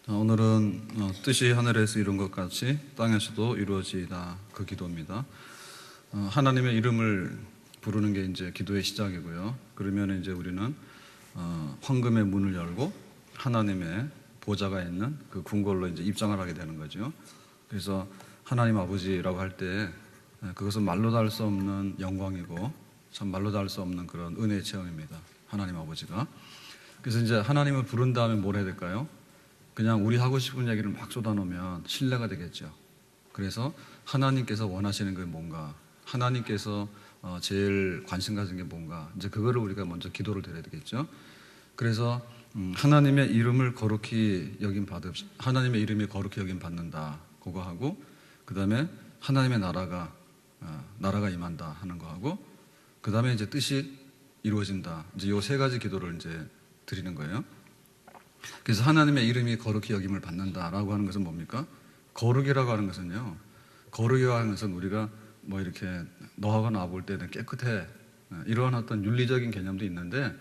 오늘은 뜻이 하늘에서 이룬 것 같이 땅에서도 이루어지이다, 그 기도입니다. 하나님의 이름을 부르는 게 이제 기도의 시작이고요. 그러면 이제 우리는 황금의 문을 열고 하나님의 보좌가 있는 그 궁궐로 이제 입장을 하게 되는 거죠. 그래서 하나님 아버지라고 할 때 그것은 말로 다 할 수 없는 영광이고 참 말로 다 할 수 없는 그런 은혜의 체험입니다. 하나님 아버지가. 그래서 이제 하나님을 부른 다음에 뭘 해야 될까요? 그냥 우리 하고 싶은 얘기를 막 쏟아놓으면 신뢰가 되겠죠. 그래서 하나님께서 원하시는 게 뭔가, 하나님께서 제일 관심 가진 게 뭔가, 이제 그거를 우리가 먼저 기도를 드려야 되겠죠. 그래서 하나님의 이름을 거룩히 하나님의 이름이 거룩히 여김 받는다, 그거 하고, 그 다음에 하나님의 나라가 임한다 하는 거 하고, 그 다음에 이제 뜻이 이루어진다. 이제 요 세 가지 기도를 이제 드리는 거예요. 그래서 하나님의 이름이 거룩히 여김을 받는다라고 하는 것은 뭡니까? 거룩이라고 하는 것은요, 거룩이라고 하는 것은 우리가 뭐 이렇게 너하고 나 볼 때는 깨끗해, 이러한 어떤 윤리적인 개념도 있는데,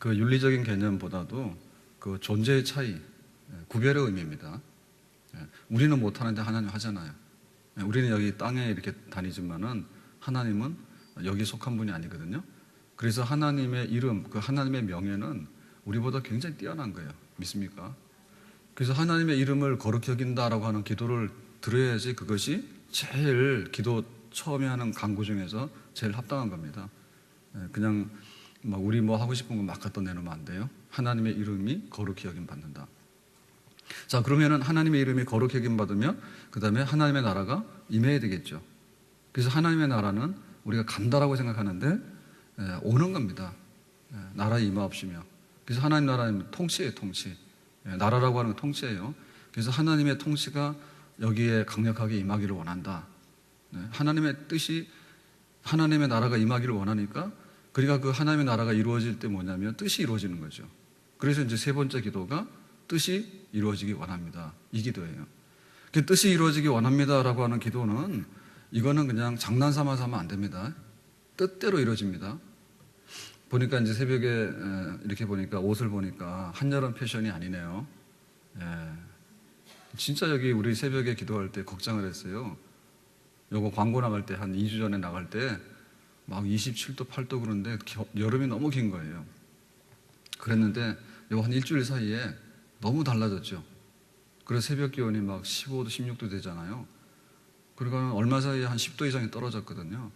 그 윤리적인 개념보다도 그 존재의 차이, 구별의 의미입니다. 우리는 못하는데 하나님 하잖아요. 우리는 여기 땅에 이렇게 다니지만은 하나님은 여기 속한 분이 아니거든요. 그래서 하나님의 이름, 그 하나님의 명예는 우리보다 굉장히 뛰어난 거예요. 믿습니까? 그래서 하나님의 이름을 거룩히 여긴다라고 하는 기도를 드려야지 그것이 제일 기도 처음에 하는 간구 중에서 제일 합당한 겁니다. 그냥 막 우리 뭐 하고 싶은 거 막 갖다 내놓으면 안 돼요. 하나님의 이름이 거룩히 여김 받는다. 자, 그러면은 하나님의 이름이 거룩히 여김 받으면 그 다음에 하나님의 나라가 임해야 되겠죠. 그래서 하나님의 나라는 우리가 간다라고 생각하는데 오는 겁니다. 나라 임하옵시며. 그래서 하나님 나라는 통치예요, 통치. 나라라고 하는 건 통치예요. 그래서 하나님의 통치가 여기에 강력하게 임하기를 원한다. 하나님의 뜻이, 하나님의 나라가 임하기를 원하니까, 그러니까 그 하나님의 나라가 이루어질 때 뭐냐면 뜻이 이루어지는 거죠. 그래서 이제 세 번째 기도가 뜻이 이루어지기 원합니다. 이 기도예요. 그 뜻이 이루어지기 원합니다라고 하는 기도는 이거는 그냥 장난 삼아서 하면 안 됩니다. 뜻대로 이루어집니다. 보니까 이제 새벽에 이렇게 보니까 옷을 보니까 한여름 패션이 아니네요. 진짜 여기 우리 새벽에 기도할 때 걱정을 했어요. 요거 광고 나갈 때 한 2주 전에 나갈 때 막 27도 8도 그런데 여름이 너무 긴 거예요. 그랬는데 요 한 일주일 사이에 너무 달라졌죠. 그래서 새벽 기온이 막 15도 16도 되잖아요. 그러니까 얼마 사이에 한 10도 이상이 떨어졌거든요.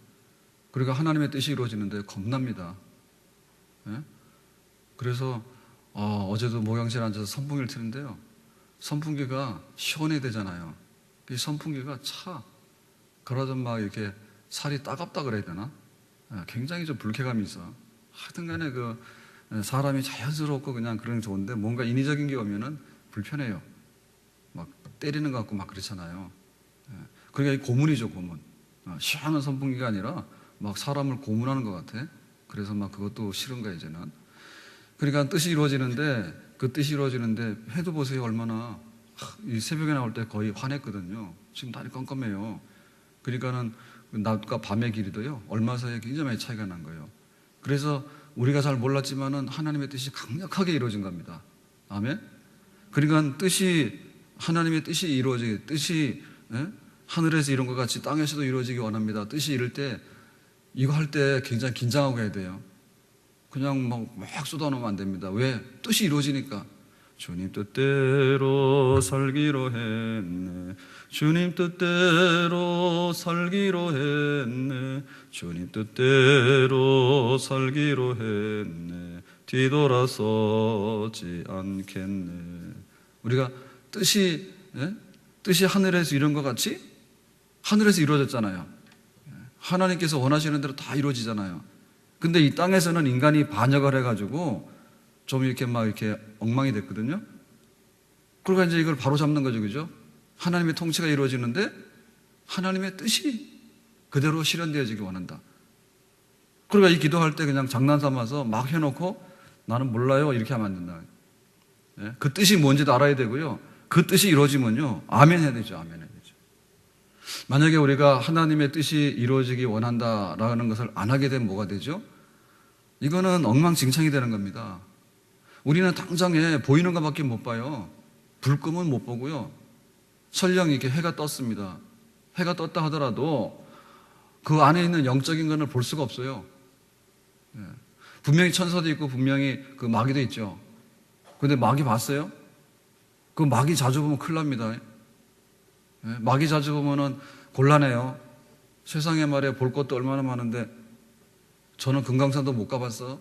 그러니까 하나님의 뜻이 이루어지는데 겁납니다. 그래서 어제도 목욕실에 앉아서 선풍기를 트는데요, 선풍기가 시원해야 되잖아요. 이 선풍기가 그러다 막 이렇게 살이 따갑다 그래야 되나? 굉장히 좀 불쾌감이 있어. 하여튼 간에 그 사람이 자연스럽고 그냥 그런 게 좋은데 뭔가 인위적인 게 오면은 불편해요. 막 때리는 것 같고 막 그렇잖아요. 그러니까 이 고문이죠, 고문. 시원한 선풍기가 아니라 막 사람을 고문하는 것 같아. 그래서 막 그것도 싫은 거야, 이제는. 그러니까 뜻이 이루어지는데, 그 뜻이 이루어지는데 해도 보세요, 얼마나. 이 새벽에 나올 때 거의 화냈거든요. 지금 날이 깜깜해요. 그러니까는 낮과 밤의 길이도요, 얼마 사이에 굉장히 많이 차이가 난 거예요. 그래서 우리가 잘 몰랐지만은 하나님의 뜻이 강력하게 이루어진 겁니다. 아멘? 그러니까 하나님의 뜻이 이루어지게, 뜻이 하늘에서 이룬 것 같이 땅에서도 이루어지기 원합니다. 뜻이 이룰 때, 이거 할 때 굉장히 긴장하고 해야 돼요. 그냥 막 쏟아놓으면 안 됩니다. 왜? 뜻이 이루어지니까. 주님 뜻대로 살기로 했네. 주님 뜻대로 살기로 했네. 주님 뜻대로 살기로 했네. 뒤돌아서지 않겠네. 우리가 뜻이 하늘에서 이룬 것 같이 하늘에서 이루어졌잖아요. 하나님께서 원하시는 대로 다 이루어지잖아요. 근데 이 땅에서는 인간이 반역을 해가지고 좀 이렇게 막 이렇게 엉망이 됐거든요. 그러니까 이제 이걸 바로 잡는 거죠, 그죠? 하나님의 통치가 이루어지는데 하나님의 뜻이 그대로 실현되어지기 원한다. 그러니까 이 기도할 때 그냥 장난 삼아서 막 해놓고 나는 몰라요, 이렇게 하면 안 된다. 그 뜻이 뭔지도 알아야 되고요. 그 뜻이 이루어지면요, 아멘 해야 되죠, 아멘 해야 되죠. 만약에 우리가 하나님의 뜻이 이루어지기 원한다라는 것을 안 하게 되면 뭐가 되죠? 이거는 엉망진창이 되는 겁니다. 우리는 당장에 보이는 것밖에 못 봐요. 불금은 못 보고요. 설령 이렇게 해가 떴습니다. 해가 떴다 하더라도 그 안에 있는 영적인 것을 볼 수가 없어요. 예. 분명히 천사도 있고 분명히 그 마귀도 있죠. 근데 마귀 봤어요? 그 마귀 자주 보면 큰일 납니다. 예. 마귀 자주 보면은 곤란해요. 세상에 말이야 볼 것도 얼마나 많은데 저는 금강산도 못 가봤어.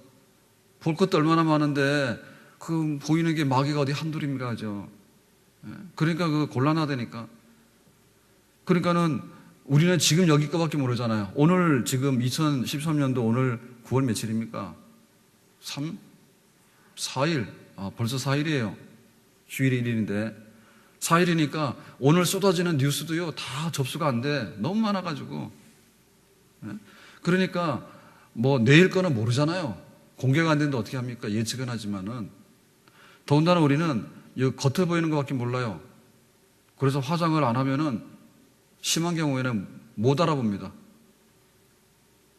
볼 것도 얼마나 많은데 그 보이는 게 마귀가 어디 한둘입니까 하죠. 예. 그러니까 그 곤란하다니까. 그러니까는 우리는 지금 여기 거밖에 모르잖아요. 오늘 지금 2013년도 오늘 9월 며칠입니까? 4일. 벌써 4일이에요. 주일이 1일인데 4일이니까 오늘 쏟아지는 뉴스도요 다 접수가 안 돼. 너무 많아가지고. 그러니까 뭐 내일 거는 모르잖아요. 공개가 안 되는데 어떻게 합니까? 예측은 하지만은 더군다나 우리는 겉에 보이는 것밖에 몰라요. 그래서 화장을 안 하면은 심한 경우에는 못 알아봅니다.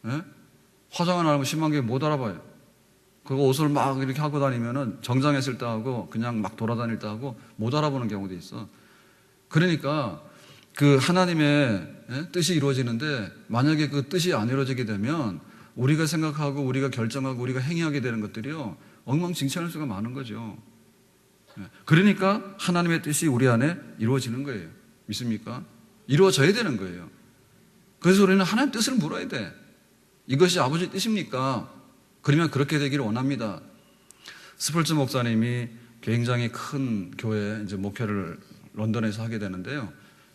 예? 화장을 안 하면 심한 경우에 못 알아봐요. 그 옷을 막 이렇게 하고 다니면은 정장했을 때 하고 그냥 막 돌아다닐 때 하고 못 알아보는 경우도 있어. 그러니까 그 하나님의 뜻이 이루어지는데 만약에 그 뜻이 안 이루어지게 되면 우리가 생각하고 우리가 결정하고 우리가 행위하게 되는 것들이요 엉망진창할 수가 많은 거죠. 그러니까 하나님의 뜻이 우리 안에 이루어지는 거예요. 믿습니까? 이루어져야 되는 거예요. 그래서 우리는 하나님 뜻을 물어야 돼. 이것이 아버지 뜻입니까? 그러면 그렇게 되기를 원합니다. 스펄전 목사님이 굉장히 큰 교회 이제 목회를 런던에서 하게 되는데요.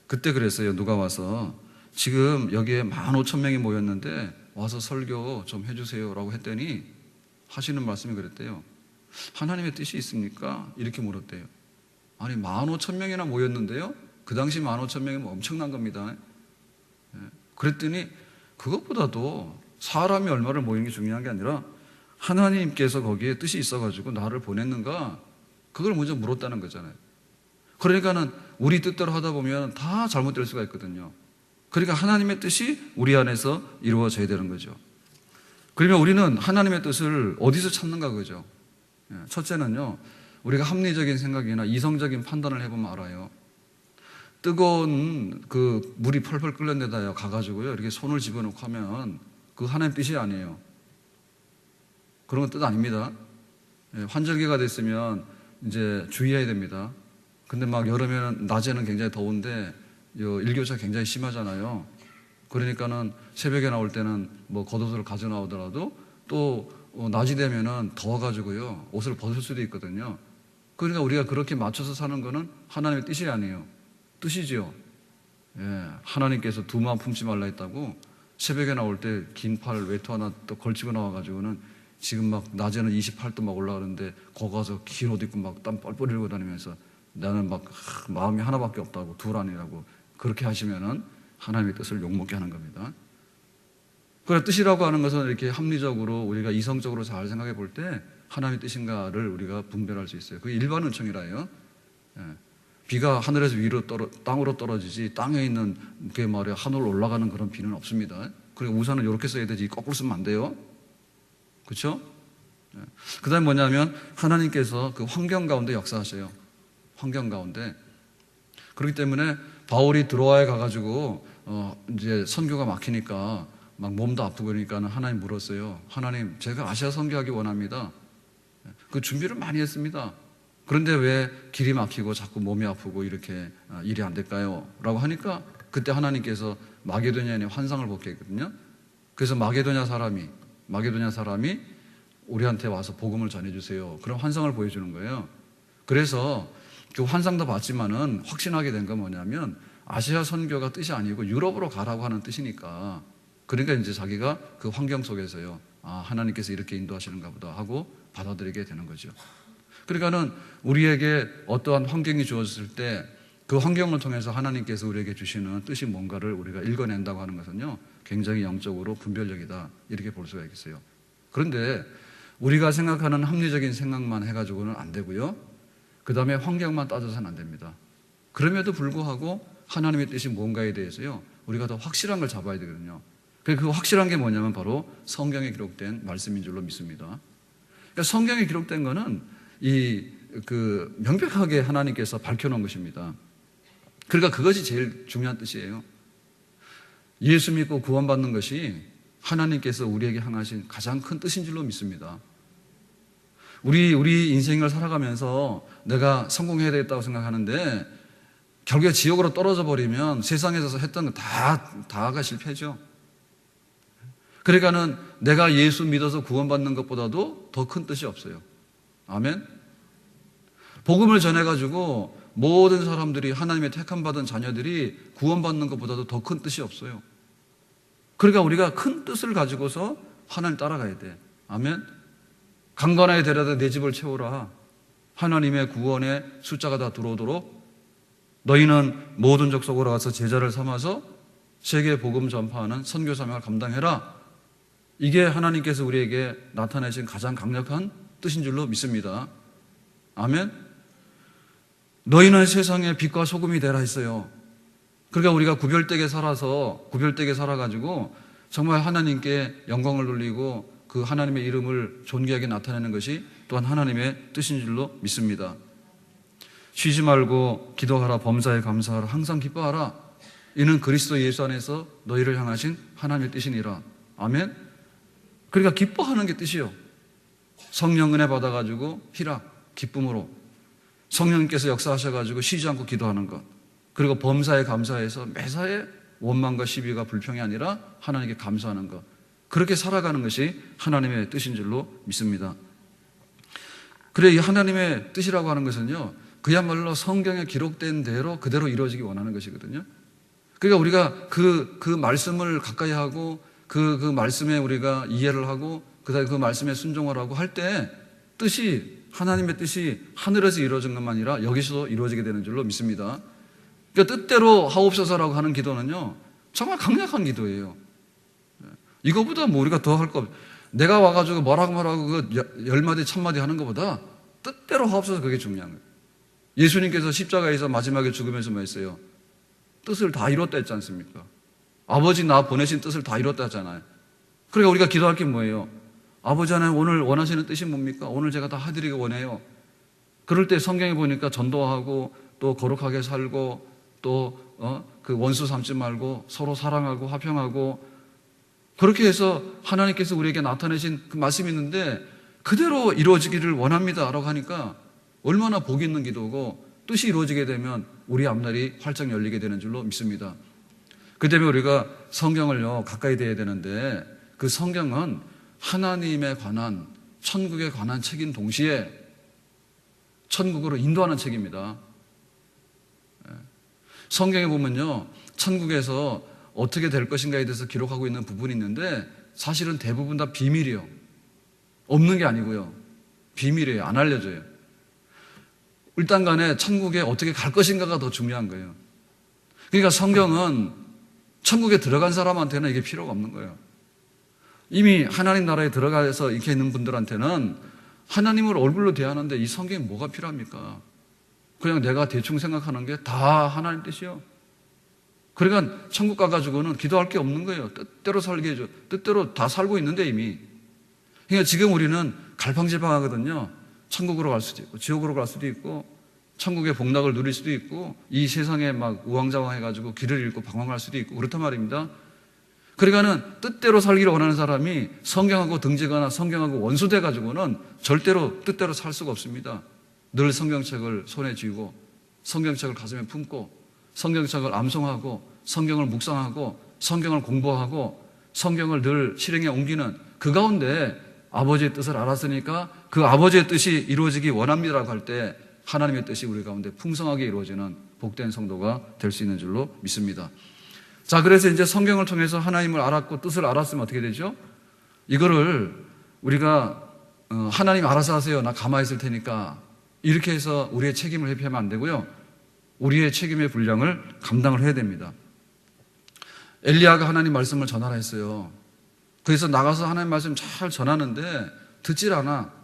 그때 그랬어요. 누가 와서 지금 여기에 15,000명이 모였는데 와서 설교 좀 해주세요라고 했더니 하시는 말씀이 그랬대요. 하나님의 뜻이 있습니까? 이렇게 물었대요. 아니 15,000명이나 모였는데요. 그 당시 15,000명이면 엄청난 겁니다. 그랬더니 그것보다도 사람이 얼마를 모이는 게 중요한 게 아니라 하나님께서 거기에 뜻이 있어가지고 나를 보냈는가 그걸 먼저 물었다는 거잖아요. 그러니까는 우리 뜻대로 하다 보면 다 잘못될 수가 있거든요. 그러니까 하나님의 뜻이 우리 안에서 이루어져야 되는 거죠. 그러면 우리는 하나님의 뜻을 어디서 찾는가 그죠? 첫째는요, 우리가 합리적인 생각이나 이성적인 판단을 해보면 알아요. 뜨거운 그 물이 펄펄 끓는 데다 가가지고요 이렇게 손을 집어넣고 하면 그 하나님 뜻이 아니에요. 그런 건 뜻 아닙니다. 환절기가 됐으면 이제 주의해야 됩니다. 근데 막 여름에는 낮에는 굉장히 더운데 일교차 굉장히 심하잖아요. 그러니까는 새벽에 나올 때는 뭐 겉옷을 가져 나오더라도 또 낮이 되면은 더워가지고요 옷을 벗을 수도 있거든요. 그러니까 우리가 그렇게 맞춰서 사는 거는 하나님의 뜻이 아니에요. 뜻이죠. 예, 하나님께서 두 마음 품지 말라 했다고 새벽에 나올 때 긴 팔 외투 하나 또 걸치고 나와가지고는 지금 막 낮에는 28도 막 올라가는데 거기 가서 긴 옷 입고 막 땀 뻘뻘 흘리고 다니면서 나는 막 마음이 하나밖에 없다고 둘 아니라고 그렇게 하시면은 하나님의 뜻을 욕먹게 하는 겁니다. 그래 뜻이라고 하는 것은 이렇게 합리적으로 우리가 이성적으로 잘 생각해 볼 때 하나님의 뜻인가를 우리가 분별할 수 있어요. 그게 일반 은총이라요. 예. 비가 하늘에서 위로 땅으로 떨어지지 땅에 있는 게 말이야 하늘로 올라가는 그런 비는 없습니다. 그리고 우산은 이렇게 써야 되지 거꾸로 쓰면 안 돼요. 그렇죠? 예. 그 다음에 뭐냐면 하나님께서 그 환경 가운데 역사하셔요. 환경 가운데. 그렇기 때문에 바울이 드로아에 가가지고 이제 선교가 막히니까 막 몸도 아프고 그러니까는 하나님 물었어요. 하나님, 제가 아시아 선교하기 원합니다. 그 준비를 많이 했습니다. 그런데 왜 길이 막히고 자꾸 몸이 아프고 이렇게 일이 안 될까요? 라고 하니까 그때 하나님께서 마게도냐의 환상을 보게 했거든요. 그래서 마게도냐 사람이 우리한테 와서 복음을 전해주세요. 그런 환상을 보여주는 거예요. 그래서 그 환상도 봤지만은 확신하게 된 건 뭐냐면 아시아 선교가 뜻이 아니고 유럽으로 가라고 하는 뜻이니까 그러니까 이제 자기가 그 환경 속에서요. 하나님께서 이렇게 인도하시는가 보다 하고 받아들이게 되는 거죠. 그러니까는 우리에게 어떠한 환경이 주어졌을 때 그 환경을 통해서 하나님께서 우리에게 주시는 뜻이 뭔가를 우리가 읽어낸다고 하는 것은요. 굉장히 영적으로 분별력이다. 이렇게 볼 수가 있겠어요. 그런데 우리가 생각하는 합리적인 생각만 해가지고는 안 되고요. 그 다음에 환경만 따져서는 안 됩니다. 그럼에도 불구하고 하나님의 뜻이 뭔가에 대해서요. 우리가 더 확실한 걸 잡아야 되거든요. 그 확실한 게 뭐냐면 바로 성경에 기록된 말씀인 줄로 믿습니다. 그러니까 성경에 기록된 거는 이 명백하게 하나님께서 밝혀놓은 것입니다. 그러니까 그것이 제일 중요한 뜻이에요. 예수 믿고 구원받는 것이 하나님께서 우리에게 향하신 가장 큰 뜻인 줄로 믿습니다. 우리 인생을 살아가면서 내가 성공해야 되겠다고 생각하는데 결국에 지옥으로 떨어져 버리면 세상에서 했던 거 다가 실패죠. 그러니까는 내가 예수 믿어서 구원받는 것보다도 더 큰 뜻이 없어요. 아멘. 복음을 전해가지고 모든 사람들이 하나님의 택함 받은 자녀들이 구원받는 것보다도 더 큰 뜻이 없어요. 그러니까 우리가 큰 뜻을 가지고서 하나님 따라가야 돼. 아멘. 강건하게 데려다 내 집을 채우라. 하나님의 구원의 숫자가 다 들어오도록 너희는 모든 족속으로 가서 제자를 삼아서 세계 복음 전파하는 선교 사명을 감당해라. 이게 하나님께서 우리에게 나타내신 가장 강력한 뜻인 줄로 믿습니다. 아멘. 너희는 세상의 빛과 소금이 되라 했어요. 그러니까 우리가 구별되게 살아가지고 정말 하나님께 영광을 돌리고 그 하나님의 이름을 존귀하게 나타내는 것이 또한 하나님의 뜻인 줄로 믿습니다. 쉬지 말고 기도하라, 범사에 감사하라, 항상 기뻐하라. 이는 그리스도 예수 안에서 너희를 향하신 하나님의 뜻이니라. 아멘. 그러니까 기뻐하는 게 뜻이요. 성령 은혜 받아가지고 희락, 기쁨으로 성령님께서 역사하셔가지고 쉬지 않고 기도하는 것, 그리고 범사에 감사해서 매사에 원망과 시비가 불평이 아니라 하나님께 감사하는 것, 그렇게 살아가는 것이 하나님의 뜻인 줄로 믿습니다. 그래, 이 하나님의 뜻이라고 하는 것은요, 그야말로 성경에 기록된 대로 그대로 이루어지기 원하는 것이거든요. 그러니까 우리가 그 말씀을 가까이 하고 그 말씀에 우리가 이해를 하고 그다음에 그 말씀에 순종을 하고 할 때 뜻이, 하나님의 뜻이 하늘에서 이루어진 것만 아니라 여기서도 이루어지게 되는 줄로 믿습니다. 그러니까 뜻대로 하옵소서라고 하는 기도는요, 정말 강력한 기도예요. 이거보다 뭐 우리가 더 할 거, 내가 와가지고 뭐라고 그 10마디 1000마디 하는 것보다 뜻대로 하옵소서, 그게 중요한 거예요. 예수님께서 십자가에서 마지막에 죽으면서 뭐 했어요? 뜻을 다 이뤘다 했지 않습니까? 아버지 나 보내신 뜻을 다 이뤘다 하잖아요. 그러니까 우리가 기도할 게 뭐예요? 아버지 하나님 오늘 원하시는 뜻이 뭡니까? 오늘 제가 다 해드리기 원해요. 그럴 때 성경에 보니까 전도하고 또 거룩하게 살고 또 그 원수 삼지 말고 서로 사랑하고 화평하고, 그렇게 해서 하나님께서 우리에게 나타내신 그 말씀이 있는데 그대로 이루어지기를 원합니다라고 하니까 얼마나 복이 있는 기도고, 뜻이 이루어지게 되면 우리 앞날이 활짝 열리게 되는 줄로 믿습니다. 그 때문에 우리가 성경을요 가까이 대해야 되는데, 그 성경은 하나님에 관한, 천국에 관한 책인 동시에 천국으로 인도하는 책입니다. 성경에 보면요, 천국에서 어떻게 될 것인가에 대해서 기록하고 있는 부분이 있는데 사실은 대부분 다 비밀이요. 없는 게 아니고요, 비밀이에요. 안 알려져요. 일단 간에 천국에 어떻게 갈 것인가가 더 중요한 거예요. 그러니까 성경은 천국에 들어간 사람한테는 이게 필요가 없는 거예요. 이미 하나님 나라에 들어가서 이렇게 있는 분들한테는 하나님을 얼굴로 대하는데 이 성경이 뭐가 필요합니까? 그냥 내가 대충 생각하는 게 다 하나님 뜻이요. 그러니까 천국 가가지고는 기도할 게 없는 거예요. 뜻대로 살게 해줘. 뜻대로 다 살고 있는데 이미. 그러니까 지금 우리는 갈팡질팡하거든요. 천국으로 갈 수도 있고 지옥으로 갈 수도 있고 천국의 복락을 누릴 수도 있고 이 세상에 막 우왕좌왕해가지고 길을 잃고 방황할 수도 있고 그렇단 말입니다. 그러니까는 뜻대로 살기를 원하는 사람이 성경하고 등지거나 성경하고 원수돼가지고는 절대로 뜻대로 살 수가 없습니다. 늘 성경책을 손에 쥐고 성경책을 가슴에 품고 성경책을 암송하고 성경을 묵상하고 성경을 공부하고 성경을 늘 실행에 옮기는 그 가운데 아버지의 뜻을 알았으니까 그 아버지의 뜻이 이루어지기 원합니다라고 할 때 하나님의 뜻이 우리 가운데 풍성하게 이루어지는 복된 성도가 될 수 있는 줄로 믿습니다. 자, 그래서 이제 성경을 통해서 하나님을 알았고 뜻을 알았으면 어떻게 되죠? 이거를 우리가 하나님 알아서 하세요, 나 가만히 있을 테니까, 이렇게 해서 우리의 책임을 회피하면 안 되고요, 우리의 책임의 분량을 감당을 해야 됩니다. 엘리야가 하나님 말씀을 전하라 했어요. 그래서 나가서 하나님 말씀 잘 전하는데 듣질 않아.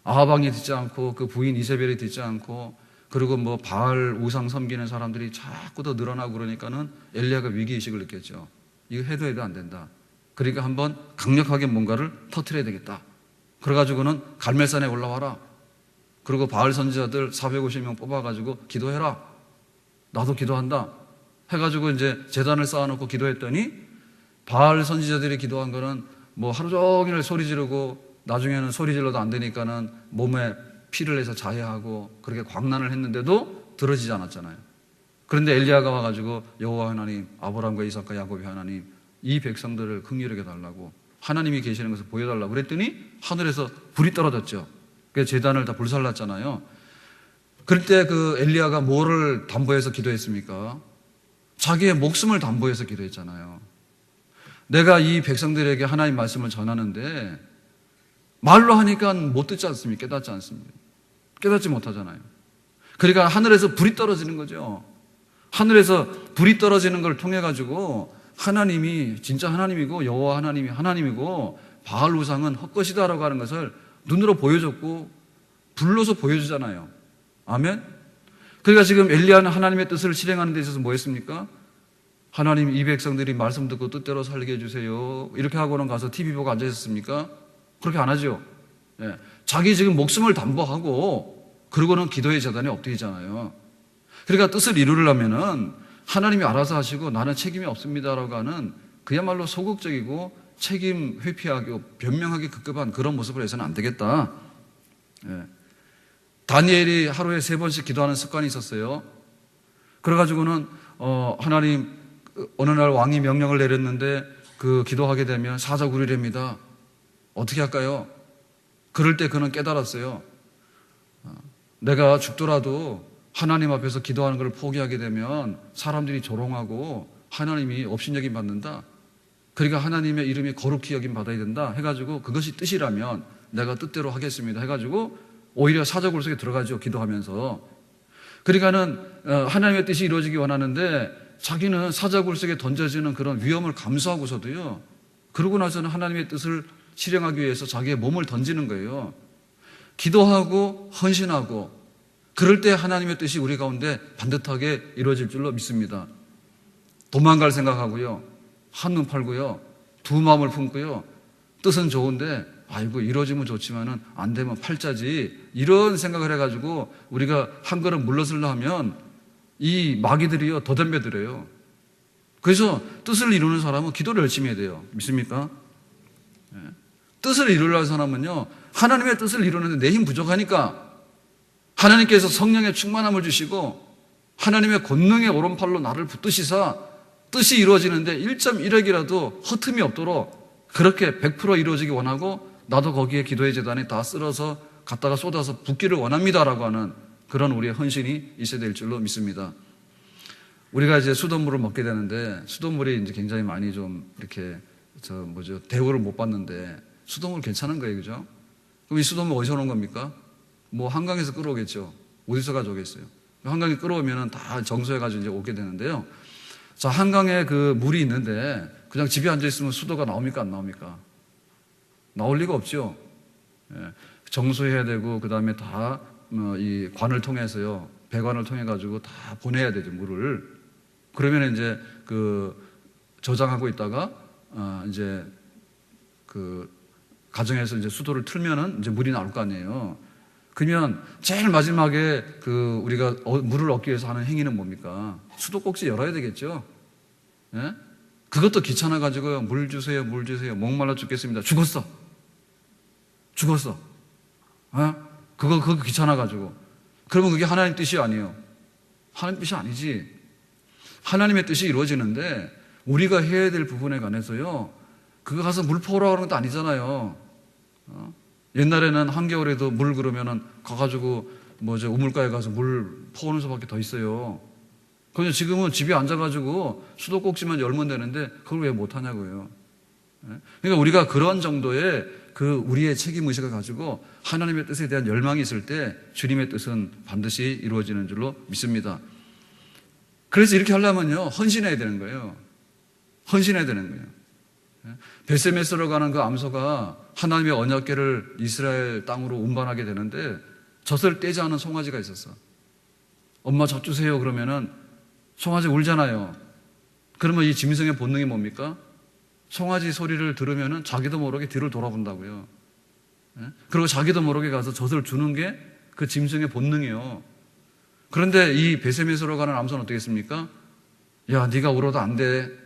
아하방이 듣지 않고 그 부인 이세벨이 듣지 않고, 그리고 뭐 바알 우상 섬기는 사람들이 자꾸 더 늘어나고 그러니까는 엘리야가 위기의식을 느꼈죠. 이거 해도 안 된다. 그러니까 한번 강력하게 뭔가를 터뜨려야 되겠다. 그래가지고는 갈멜산에 올라와라. 그리고 바알 선지자들 450명 뽑아가지고 기도해라. 나도 기도한다. 해가지고 이제 제단을 쌓아놓고 기도했더니 바알 선지자들이 기도한 거는 뭐 하루 종일 소리 지르고 나중에는 소리 질러도 안 되니까는 몸에 피를 내서 자해하고 그렇게 광난을 했는데도 들어지지 않았잖아요. 그런데 엘리야가 와가지고 여호와 하나님, 아브라함과 이삭과 야곱의 하나님, 이 백성들을 긍휼하게 달라고 하나님이 계시는 것을 보여달라고 그랬더니 하늘에서 불이 떨어졌죠. 그래서 제단을 다 불살랐잖아요. 그럴 때 그 엘리야가 뭐를 담보해서 기도했습니까? 자기의 목숨을 담보해서 기도했잖아요. 내가 이 백성들에게 하나님 말씀을 전하는데 말로 하니까 못 듣지 않습니까? 깨닫지 않습니다. 깨닫지 못하잖아요. 그러니까 하늘에서 불이 떨어지는 거죠. 하늘에서 불이 떨어지는 걸 통해 가지고 하나님이 진짜 하나님이고 여호와 하나님이 하나님이고 바알 우상은 헛것이다라고 하는 것을 눈으로 보여줬고 불로서 보여주잖아요. 아멘. 그러니까 지금 엘리야는 하나님의 뜻을 실행하는 데 있어서 뭐 했습니까? 하나님, 이 백성들이 말씀 듣고 뜻대로 살게 해주세요. 이렇게 하고는 가서 TV 보고 앉아 있었습니까? 그렇게 안 하죠. 예. 자기 지금 목숨을 담보하고 그러고는 기도의 재단에 엎드리잖아요. 그러니까 뜻을 이루려면은 하나님이 알아서 하시고 나는 책임이 없습니다라고 하는 그야말로 소극적이고 책임 회피하고 변명하기 급급한 그런 모습을 해서는 안 되겠다. 예. 다니엘이 하루에 3번씩 기도하는 습관이 있었어요. 그래가지고는 하나님 어느 날 왕이 명령을 내렸는데 그 기도하게 되면 사자굴이랍니다. 어떻게 할까요? 그럴 때 그는 깨달았어요. 내가 죽더라도 하나님 앞에서 기도하는 걸 포기하게 되면 사람들이 조롱하고 하나님이 업신여김 받는다. 그러니까 하나님의 이름이 거룩히 여김 받아야 된다 해가지고 그것이 뜻이라면 내가 뜻대로 하겠습니다 해가지고 오히려 사자굴 속에 들어가죠. 기도하면서. 그러니까는 하나님의 뜻이 이루어지기 원하는데 자기는 사자굴 속에 던져지는 그런 위험을 감수하고서도요. 그러고 나서는 하나님의 뜻을 실행하기 위해서 자기의 몸을 던지는 거예요. 기도하고 헌신하고 그럴 때 하나님의 뜻이 우리 가운데 반듯하게 이루어질 줄로 믿습니다. 도망갈 생각하고요. 한눈 팔고요. 두 마음을 품고요. 뜻은 좋은데 아이고 이루어지면 좋지만은 안 되면 팔자지 이런 생각을 해가지고 우리가 한 걸음 물러서려 하면 이 마귀들이요 더 덤벼들어요. 그래서 뜻을 이루는 사람은 기도를 열심히 해야 돼요. 믿습니까? 네. 뜻을 이루려는 사람은요 하나님의 뜻을 이루는데 내 힘 부족하니까 하나님께서 성령의 충만함을 주시고 하나님의 권능의 오른팔로 나를 붙드시사 뜻이 이루어지는데 1.1억이라도 허틈이 없도록 그렇게 100% 이루어지기 원하고 나도 거기에 기도의 재단에 다 쓸어서 갖다가 쏟아서 붓기를 원합니다라고 하는 그런 우리의 헌신이 있어야 될 줄로 믿습니다. 우리가 이제 수돗물을 먹게 되는데 수돗물이 이제 굉장히 많이 좀 이렇게 대우를 못 받는데 수돗물 괜찮은 거예요, 그죠? 그럼 이 수돗물 어디서 오는 겁니까? 뭐 한강에서 끌어오겠죠. 어디서 가져오겠어요? 한강에 끌어오면은 다 정수해가지고 이제 오게 되는데요. 자, 한강에 그 물이 있는데 그냥 집에 앉아 있으면 수도가 나옵니까? 안 나옵니까? 나올 리가 없죠. 예. 정수해야 되고 그 다음에 다 이 관을 통해서요, 배관을 통해 가지고 다 보내야 되죠, 물을. 그러면 이제 그 저장하고 있다가 이제 그 가정에서 이제 수도를 틀면은 이제 물이 나올 거 아니에요. 그러면 제일 마지막에 그 우리가 물을 얻기 위해서 하는 행위는 뭡니까? 수도 꼭지 열어야 되겠죠. 예? 그것도 귀찮아 가지고요. 물 주세요, 물 주세요. 목말라 죽겠습니다. 죽었어. 예? 그거 귀찮아 가지고. 그러면 그게 하나님 뜻이 아니에요. 하나님 뜻이 아니지. 하나님의 뜻이 이루어지는데 우리가 해야 될 부분에 관해서요. 그거 가서 물 퍼오라고 하는 것도 아니잖아요. 옛날에는 한겨울에도 물 그러면은 가가지고 우물가에 가서 물 퍼오는 수밖에 더 있어요. 그런데 지금은 집에 앉아가지고 수도꼭지만 열면 되는데 그걸 왜 못하냐고요. 그러니까 우리가 그런 정도의 그 우리의 책임의식을 가지고 하나님의 뜻에 대한 열망이 있을 때 주님의 뜻은 반드시 이루어지는 줄로 믿습니다. 그래서 이렇게 하려면요, 헌신해야 되는 거예요. 헌신해야 되는 거예요. 베세메스로 가는 그 암소가 하나님의 언약궤를 이스라엘 땅으로 운반하게 되는데 젖을 떼지 않은 송아지가 있었어. 엄마 젖 주세요 그러면은 송아지 울잖아요. 그러면 이 짐승의 본능이 뭡니까? 송아지 소리를 들으면은 자기도 모르게 뒤를 돌아본다고요. 그리고 자기도 모르게 가서 젖을 주는 게 그 짐승의 본능이요. 그런데 이 베세메스로 가는 암소는 어떻게 했습니까? 야, 네가 울어도 안 돼.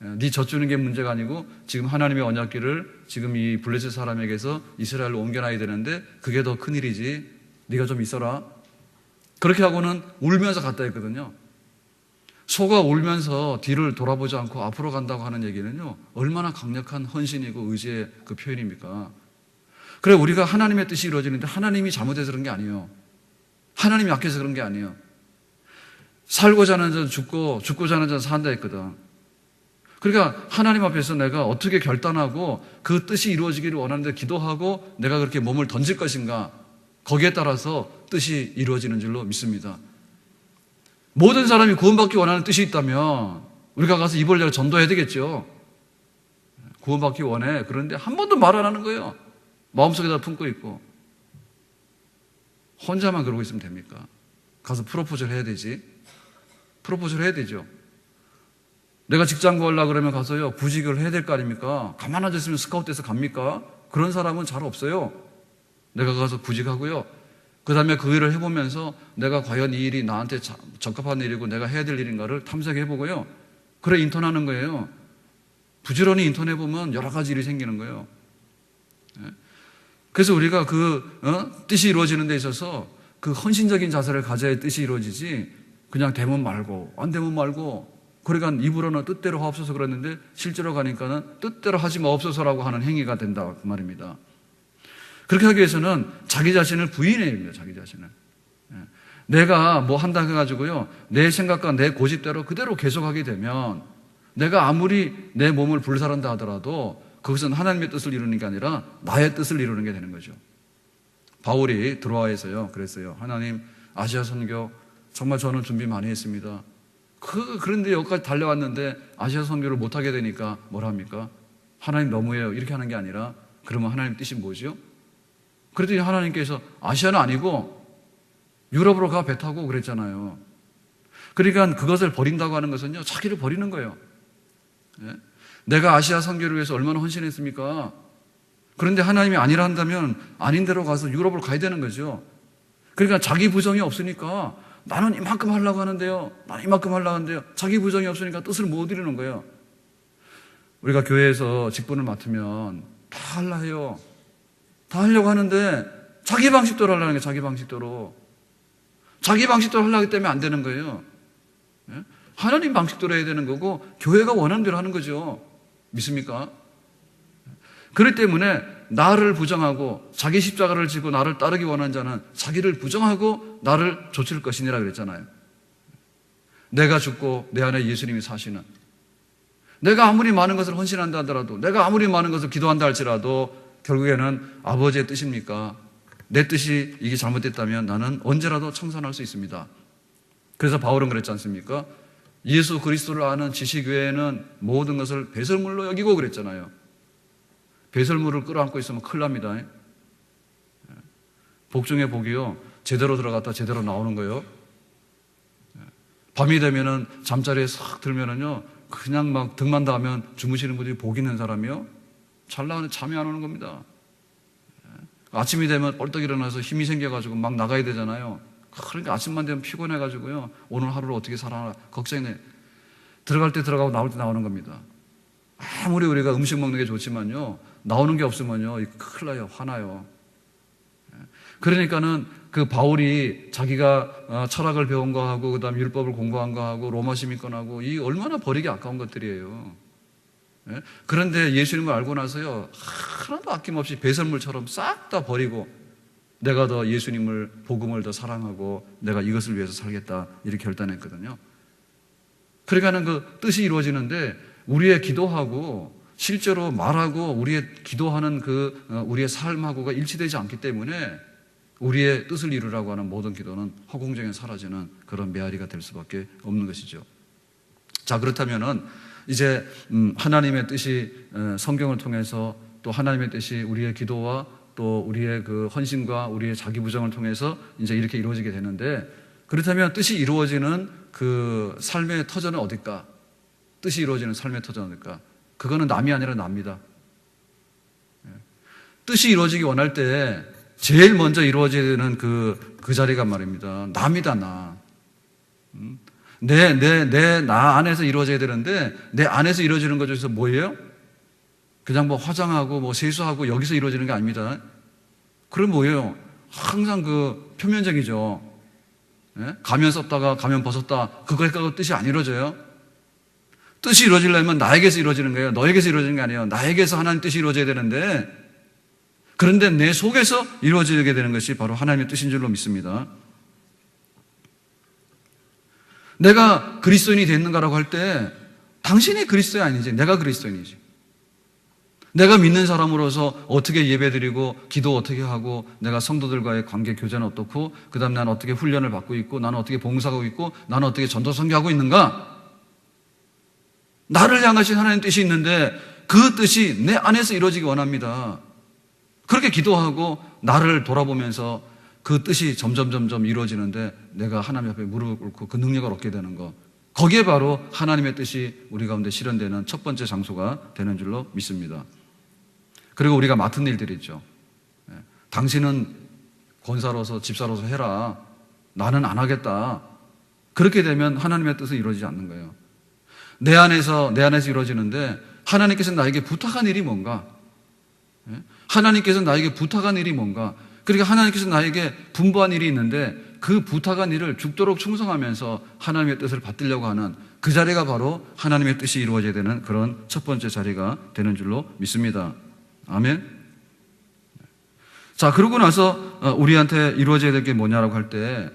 네 젖주는 게 문제가 아니고 지금 하나님의 언약궤를 지금 이 블레셋 사람에게서 이스라엘로 옮겨놔야 되는데 그게 더 큰일이지. 네가 좀 있어라. 그렇게 하고는 울면서 갔다 했거든요. 소가 울면서 뒤를 돌아보지 않고 앞으로 간다고 하는 얘기는요, 얼마나 강력한 헌신이고 의지의 그 표현입니까? 그래, 우리가 하나님의 뜻이 이루어지는데 하나님이 잘못해서 그런 게 아니에요. 하나님이 약해서 그런 게 아니에요. 살고자 하는 자는 죽고 죽고자 하는 자는 산다 했거든. 그러니까 하나님 앞에서 내가 어떻게 결단하고 그 뜻이 이루어지기를 원하는데 기도하고 내가 그렇게 몸을 던질 것인가, 거기에 따라서 뜻이 이루어지는 줄로 믿습니다. 모든 사람이 구원받기 원하는 뜻이 있다면 우리가 가서 입을 열어 전도해야 되겠죠. 구원받기 원해. 그런데 한 번도 말 안 하는 거예요. 마음속에다 품고 있고. 혼자만 그러고 있으면 됩니까? 가서 프로포즈를 해야 되지. 프로포즈를 해야 되죠. 내가 직장 구하려고 그러면 가서요, 구직을 해야 될 거 아닙니까? 가만 앉아있으면 스카웃돼서 갑니까? 그런 사람은 잘 없어요. 내가 가서 구직하고요, 그 다음에 그 일을 해보면서 내가 과연 이 일이 나한테 적합한 일이고 내가 해야 될 일인가를 탐색해보고요, 그래 인턴하는 거예요. 부지런히 인턴해보면 여러 가지 일이 생기는 거예요. 그래서 우리가 뜻이 이루어지는 데 있어서 그 헌신적인 자세를 가져야 뜻이 이루어지지, 그냥 되면 말고 안 되면 말고, 그러니까 입으로는 뜻대로 하옵소서 그랬는데 실제로 가니까는 뜻대로 하지 마옵소서라고 하는 행위가 된다 그 말입니다. 그렇게 하기 위해서는 자기 자신을 부인해야 됩니다. 자기 자신을. 내가 뭐 한다 해가지고요, 내 생각과 내 고집대로 그대로 계속하게 되면 내가 아무리 내 몸을 불살한다 하더라도 그것은 하나님의 뜻을 이루는 게 아니라 나의 뜻을 이루는 게 되는 거죠. 바울이 드로아에서요 그랬어요. 하나님, 아시아 선교 정말 저는 준비 많이 했습니다. 그런데 여기까지 달려왔는데 아시아 선교를 못하게 되니까 뭘 합니까? 하나님 너무해요. 이렇게 하는 게 아니라, 그러면 하나님 뜻이 뭐죠? 그랬더니 하나님께서 아시아는 아니고 유럽으로 가 배 타고 그랬잖아요. 그러니까 그것을 버린다고 하는 것은요, 자기를 버리는 거예요. 내가 아시아 선교를 위해서 얼마나 헌신했습니까? 그런데 하나님이 아니라 한다면 아닌 데로 가서 유럽을 가야 되는 거죠. 그러니까 자기 부정이 없으니까 나는 이만큼 하려고 하는데요, 나는 이만큼 하려고 하는데요, 자기 부정이 없으니까 뜻을 못 이루는 거예요. 우리가 교회에서 직분을 맡으면 다 하려 해요. 다 하려고 하는데 자기 방식대로 하려는 게, 자기 방식대로. 자기 방식대로 하려고 하기 때문에 안 되는 거예요. 하나님 방식대로 해야 되는 거고 교회가 원하는 대로 하는 거죠. 믿습니까? 그렇기 때문에 나를 부정하고 자기 십자가를 지고 나를 따르기 원하는 자는 자기를 부정하고 나를 좇을 것이니라 그랬잖아요. 내가 죽고 내 안에 예수님이 사시는, 내가 아무리 많은 것을 헌신한다 하더라도, 내가 아무리 많은 것을 기도한다 할지라도 결국에는 아버지의 뜻입니까? 내 뜻이 이게 잘못됐다면 나는 언제라도 청산할 수 있습니다. 그래서 바울은 그랬지 않습니까? 예수 그리스도를 아는 지식 외에는 모든 것을 배설물로 여기고 그랬잖아요. 배설물을 끌어안고 있으면 큰일 납니다. 복 중에 복이요, 제대로 들어갔다 제대로 나오는 거예요. 밤이 되면은 잠자리에 싹 들면은요, 그냥 막 등만 닿으면 주무시는 분들이 복 있는 사람이요, 잘 나가는 잠이 안 오는 겁니다. 아침이 되면 벌떡 일어나서 힘이 생겨가지고 막 나가야 되잖아요. 그러니까 아침만 되면 피곤해가지고요, 오늘 하루를 어떻게 살아나 걱정이, 들어갈 때 들어가고 나올 때 나오는 겁니다. 아무리 우리가 음식 먹는 게 좋지만요, 나오는 게 없으면요 큰일 나요. 화나요. 그러니까는 그 바울이 자기가 철학을 배운 거 하고 그 다음에 율법을 공부한 거 하고 로마 시민권하고 이 얼마나 버리기 아까운 것들이에요. 그런데 예수님을 알고 나서요, 하나도 아낌없이 배설물처럼 싹 다 버리고 내가 더 예수님을, 복음을 더 사랑하고 내가 이것을 위해서 살겠다 이렇게 결단했거든요. 그러니까는 그 뜻이 이루어지는데 우리의 기도하고 실제로 말하고 우리의 기도하는 우리의 삶하고가 일치되지 않기 때문에 우리의 뜻을 이루라고 하는 모든 기도는 허공중에 사라지는 그런 메아리가 될 수밖에 없는 것이죠. 자, 그렇다면은 이제 하나님의 뜻이 성경을 통해서, 또 하나님의 뜻이 우리의 기도와 또 우리의 그 헌신과 우리의 자기 부정을 통해서 이제 이렇게 이루어지게 되는데, 그렇다면 뜻이 이루어지는 그 삶의 터전은 어딜까? 뜻이 이루어지는 삶의 터전은 어딜까? 그거는 남이 아니라 납니다. 뜻이 이루어지기 원할 때 제일 먼저 이루어져야 되는 그 자리가 말입니다. 남이다, 나. 나 안에서 이루어져야 되는데, 내 안에서 이루어지는 것 중에서 뭐예요? 그냥 뭐 화장하고 뭐 세수하고 여기서 이루어지는 게 아닙니다. 그럼 뭐예요? 항상 그 표면적이죠. 예? 가면 썼다가 가면 벗었다. 그거에 따라 뜻이 안 이루어져요. 뜻이 이루어지려면 나에게서 이루어지는 거예요. 너에게서 이루어지는 게 아니에요. 나에게서 하나님 뜻이 이루어져야 되는데, 그런데 내 속에서 이루어지게 되는 것이 바로 하나님의 뜻인 줄로 믿습니다. 내가 그리스도인이 됐는가라고 할 때 당신이 그리스도인이 아니지, 내가 그리스도인이지. 내가 믿는 사람으로서 어떻게 예배드리고 기도 어떻게 하고 내가 성도들과의 관계 교제는 어떻고 그 다음에 나는 어떻게 훈련을 받고 있고 나는 어떻게 봉사하고 있고 나는 어떻게 전도 선교하고 있는가. 나를 향하신 하나님의 뜻이 있는데 그 뜻이 내 안에서 이루어지기 원합니다. 그렇게 기도하고 나를 돌아보면서 그 뜻이 점점 이루어지는데 내가 하나님 앞에 무릎을 꿇고 그 능력을 얻게 되는 것, 거기에 바로 하나님의 뜻이 우리 가운데 실현되는 첫 번째 장소가 되는 줄로 믿습니다. 그리고 우리가 맡은 일들이 있죠. 당신은 권사로서 집사로서 해라. 나는 안 하겠다. 그렇게 되면 하나님의 뜻은 이루어지지 않는 거예요. 내 안에서 이루어지는데 하나님께서 나에게 부탁한 일이 뭔가? 하나님께서 나에게 부탁한 일이 뭔가? 그러니까 하나님께서 나에게 분부한 일이 있는데 그 부탁한 일을 죽도록 충성하면서 하나님의 뜻을 받들려고 하는 그 자리가 바로 하나님의 뜻이 이루어져야 되는 그런 첫 번째 자리가 되는 줄로 믿습니다. 아멘. 자, 그러고 나서 우리한테 이루어져야 될 게 뭐냐라고 할 때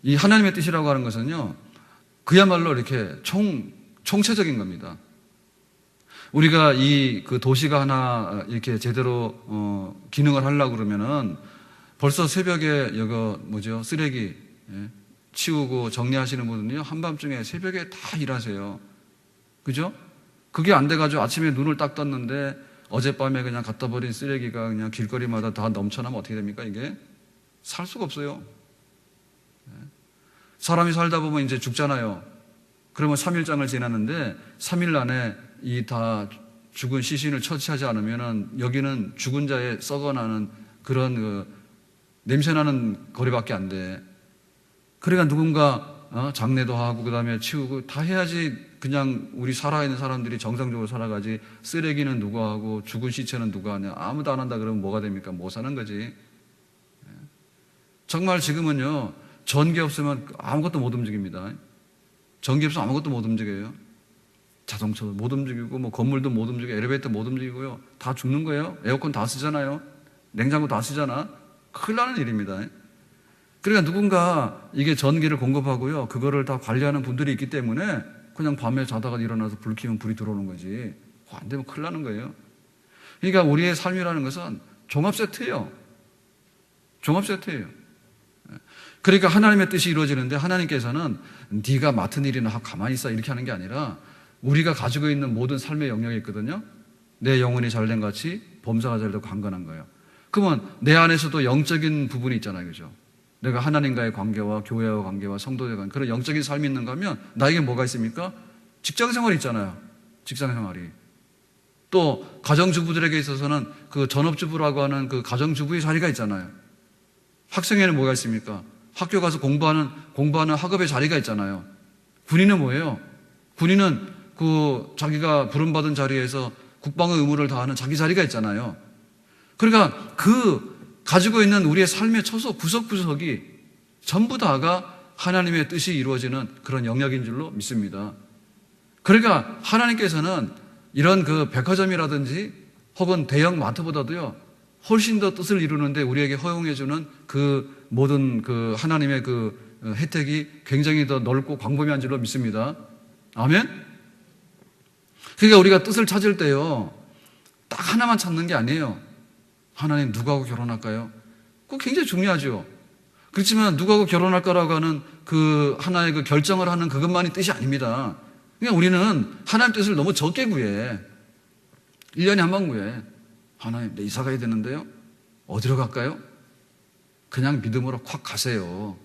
이 하나님의 뜻이라고 하는 것은요, 그야말로 이렇게 총체적인 겁니다. 우리가 그 도시가 하나 이렇게 제대로 기능을 하려고 그러면은 벌써 새벽에 쓰레기 치우고 정리하시는 분은요, 한밤중에 새벽에 다 일하세요. 그죠? 그게 안 돼가지고 아침에 눈을 딱 떴는데 어젯밤에 그냥 갖다 버린 쓰레기가 그냥 길거리마다 다 넘쳐나면 어떻게 됩니까? 이게 살 수가 없어요. 사람이 살다 보면 이제 죽잖아요. 그러면 3일장을 지났는데 3일 안에 이 다 죽은 시신을 처치하지 않으면은 여기는 죽은 자의 썩어나는 그런 냄새나는 거리밖에 안 돼. 그러니까 누군가 장례도 하고 그 다음에 치우고 다 해야지 그냥 우리 살아있는 사람들이 정상적으로 살아가지. 쓰레기는 누가 하고 죽은 시체는 누가 하냐. 아무도 안 한다 그러면 뭐가 됩니까? 못 사는 거지. 정말 지금은요, 전기 없으면 아무것도 못 움직입니다. 전기 없으면 아무것도 못 움직여요. 자동차도 못 움직이고 뭐 건물도 못 움직이고 엘리베이터 못 움직이고요. 다 죽는 거예요. 에어컨 다 쓰잖아요. 냉장고 다 쓰잖아. 큰일 나는 일입니다. 그러니까 누군가 이게 전기를 공급하고요, 그거를 다 관리하는 분들이 있기 때문에 그냥 밤에 자다가 일어나서 불 켜면 불이 들어오는 거지. 안 되면 큰일 나는 거예요. 그러니까 우리의 삶이라는 것은 종합 세트예요. 종합 세트예요. 그러니까 하나님의 뜻이 이루어지는데 하나님께서는 네가 맡은 일이나 하고 가만히 있어 이렇게 하는 게 아니라 우리가 가지고 있는 모든 삶의 영역이 있거든요. 내 영혼이 잘된 같이 범사가 잘되고 강건한 거예요. 그러면 내 안에서도 영적인 부분이 있잖아요. 그죠? 내가 하나님과의 관계와 교회와 관계와 성도의 관계, 그런 영적인 삶이 있는가 하면 나에게 뭐가 있습니까? 직장 생활이 있잖아요. 직장 생활이. 또 가정주부들에게 있어서는 그 전업주부라고 하는 그 가정주부의 자리가 있잖아요. 학생에는 뭐가 있습니까? 학교 가서 공부하는 학업의 자리가 있잖아요. 군인은 뭐예요? 군인은 그 자기가 부름받은 자리에서 국방의 의무를 다하는 자기 자리가 있잖아요. 그러니까 그 가지고 있는 우리의 삶의 처소 구석구석이 전부 다가 하나님의 뜻이 이루어지는 그런 영역인 줄로 믿습니다. 그러니까 하나님께서는 이런 그 백화점이라든지 혹은 대형 마트보다도요, 훨씬 더 뜻을 이루는데 우리에게 허용해주는 그 모든 그 하나님의 그 혜택이 굉장히 더 넓고 광범위한 줄로 믿습니다. 아멘? 그러니까 우리가 뜻을 찾을 때요, 딱 하나만 찾는 게 아니에요. 하나님 누구하고 결혼할까요? 그거 굉장히 중요하죠. 그렇지만 누구하고 결혼할까라고 하는 그 하나의 그 결정을 하는 그것만이 뜻이 아닙니다. 그러니까 우리는 하나님 뜻을 너무 적게 구해. 1년에 한 번 구해. 하나님, 내 이사 가야 되는데요. 어디로 갈까요? 그냥 믿음으로 콱 가세요.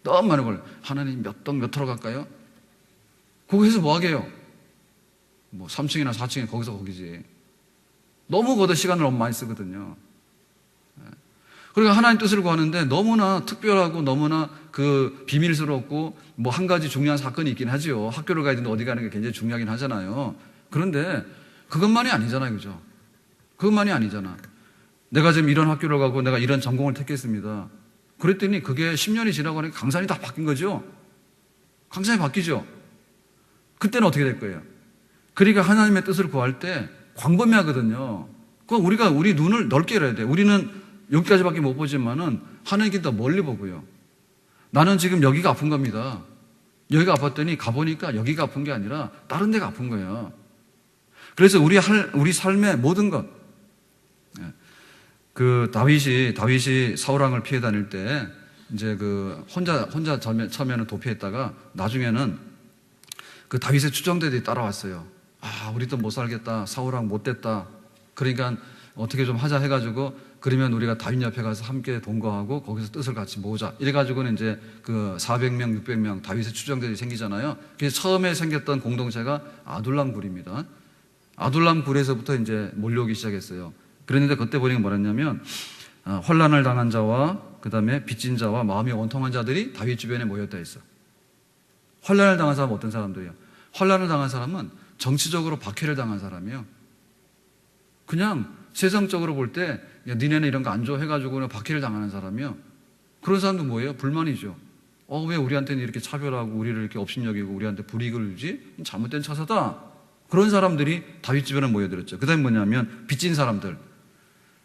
너무 많이 걸려요. 하나님 몇 동 몇 호로 갈까요? 그거 해서 뭐 하게요? 뭐 3층이나 4층에 거기서 거기지. 너무 거기다 시간을 너무 많이 쓰거든요. 그러니까 하나님 뜻을 구하는데 너무나 특별하고 너무나 그 비밀스럽고 뭐 한 가지 중요한 사건이 있긴 하지요. 학교를 가야 되는데 어디 가는 게 굉장히 중요하긴 하잖아요. 그런데 그것만이 아니잖아요. 그죠? 그것만이 아니잖아. 내가 지금 이런 학교를 가고 내가 이런 전공을 택했습니다. 그랬더니 그게 10년이 지나고 나니까 강산이 다 바뀐 거죠. 강산이 바뀌죠. 그때는 어떻게 될 거예요? 그러니까 하나님의 뜻을 구할 때 광범위하거든요. 그러니까 우리 눈을 넓게 열어야 돼요. 우리는 여기까지밖에 못 보지만은 하나님께 더 멀리 보고요. 나는 지금 여기가 아픈 겁니다. 여기가 아팠더니 가보니까 여기가 아픈 게 아니라 다른 데가 아픈 거예요. 그래서 우리 삶의 모든 것, 그 다윗이 사울왕을 피해 다닐 때 이제 그 혼자 처음에는 도피했다가 나중에는 그 다윗의 추종대들이 따라왔어요. 아, 우리도 못 살겠다. 사울왕 못 됐다. 그러니까 어떻게 좀 하자 해가지고 그러면 우리가 다윗 옆에 가서 함께 동거하고 거기서 뜻을 같이 모으자. 이래가지고는 이제 그 400명, 600명 다윗의 추종대들이 생기잖아요. 그래서 처음에 생겼던 공동체가 아둘람 굴입니다. 아둘람 굴에서부터 이제 몰려오기 시작했어요. 그랬는데 그때 보니까 뭐랬냐면 환난을 당한 자와 그 다음에 빚진 자와 마음이 원통한 자들이 다윗 주변에 모였다 했어. 환난을 당한 사람은 어떤 사람들이에요? 환난을 당한 사람은 정치적으로 박해를 당한 사람이에요. 그냥 세상적으로 볼 때 니네는 이런 거 안 좋아 해가지고 박해를 당하는 사람이에요. 그런 사람도 뭐예요? 불만이죠. 왜 우리한테는 이렇게 차별하고 우리를 이렇게 업신여기고 우리한테 불이익을 주지? 잘못된 처사다. 그런 사람들이 다윗 주변에 모여들었죠. 그 다음에 뭐냐면 빚진 사람들,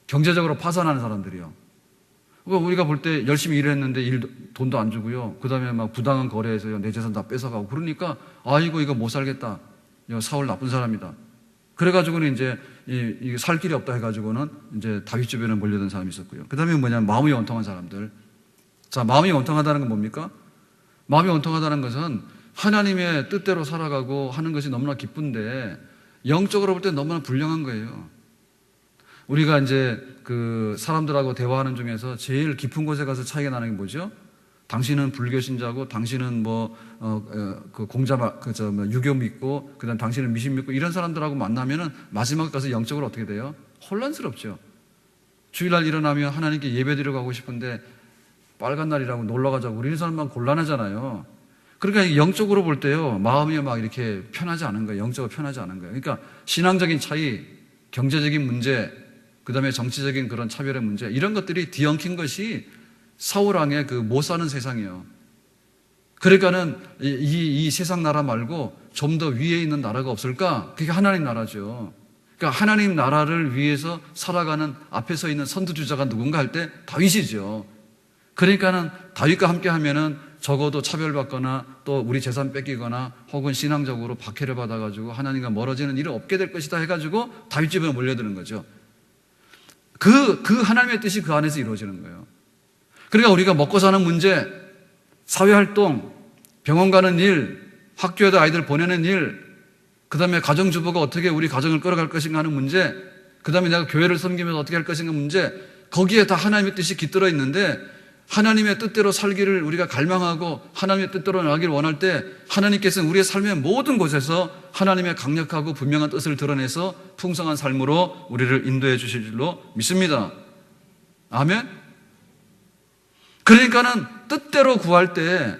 경제적으로 파산하는 사람들이요. 그러니까 우리가 볼 때 열심히 일했는데 돈도 안 주고요. 그 다음에 막 부당한 거래해서요. 내 재산 다 뺏어가고 그러니까 아이고 이거 못 살겠다. 사울 나쁜 사람이다. 그래가지고는 이제 이게 살 길이 없다 해가지고는 이제 다윗 주변에 몰려든 사람이 있었고요. 그 다음에 뭐냐면 마음이 원통한 사람들. 자, 마음이 원통하다는 건 뭡니까? 마음이 원통하다는 것은 하나님의 뜻대로 살아가고 하는 것이 너무나 기쁜데 영적으로 볼 때 너무나 불량한 거예요. 우리가 이제 그 사람들하고 대화하는 중에서 제일 깊은 곳에 가서 차이가 나는 게 뭐죠? 당신은 불교 신자고 당신은 유교 믿고 그다음 당신은 미신 믿고 이런 사람들하고 만나면은 마지막에 가서 영적으로 어떻게 돼요? 혼란스럽죠. 주일날 일어나면 하나님께 예배드리러 가고 싶은데 빨간 날이라고 놀러 가자고 우리 사람만 곤란하잖아요. 그러니까 영적으로 볼 때요, 마음이 막 이렇게 편하지 않은 거예요. 영적으로 편하지 않은 거예요. 그러니까 신앙적인 차이, 경제적인 문제, 그 다음에 정치적인 그런 차별의 문제, 이런 것들이 뒤엉킨 것이 사울왕의 그 못 사는 세상이에요. 그러니까는 이 세상 나라 말고 좀 더 위에 있는 나라가 없을까? 그게 하나님 나라죠. 그러니까 하나님 나라를 위해서 살아가는 앞에 서 있는 선두주자가 누군가 할 때 다윗이죠. 그러니까는 다윗과 함께 하면은 적어도 차별받거나 또 우리 재산 뺏기거나 혹은 신앙적으로 박해를 받아가지고 하나님과 멀어지는 일은 없게 될 것이다 해가지고 다윗 집에 몰려드는 거죠. 그 하나님의 뜻이 그 안에서 이루어지는 거예요. 그러니까 우리가 먹고 사는 문제, 사회활동, 병원 가는 일, 학교에도 아이들 보내는 일, 그 다음에 가정주부가 어떻게 우리 가정을 끌어갈 것인가 하는 문제, 그 다음에 내가 교회를 섬기면서 어떻게 할 것인가 문제, 거기에 다 하나님의 뜻이 깃들어 있는데 하나님의 뜻대로 살기를 우리가 갈망하고 하나님의 뜻대로 나가기를 원할 때 하나님께서는 우리의 삶의 모든 곳에서 하나님의 강력하고 분명한 뜻을 드러내서 풍성한 삶으로 우리를 인도해 주실 줄로 믿습니다. 아멘? 그러니까는 뜻대로 구할 때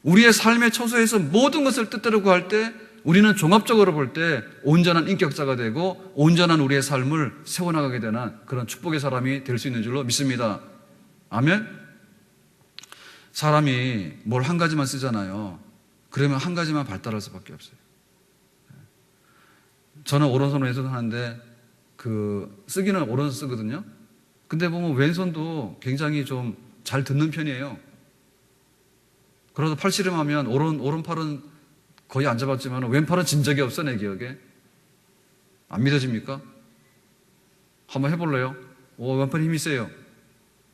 우리의 삶의 처소에서 모든 것을 뜻대로 구할 때 우리는 종합적으로 볼 때 온전한 인격자가 되고 온전한 우리의 삶을 세워나가게 되는 그런 축복의 사람이 될 수 있는 줄로 믿습니다. 아멘? 사람이 뭘 한 가지만 쓰잖아요. 그러면 한 가지만 발달할 수밖에 없어요. 저는 오른손 왼손 하는데 쓰기는 오른손 쓰거든요. 근데 보면 왼손도 굉장히 좀 잘 듣는 편이에요. 그래도 팔씨름하면 오른팔은 거의 안 잡았지만 왼팔은 진 적이 없어, 내 기억에. 안 믿어집니까? 한번 해볼래요? 왼팔이 힘이 세요.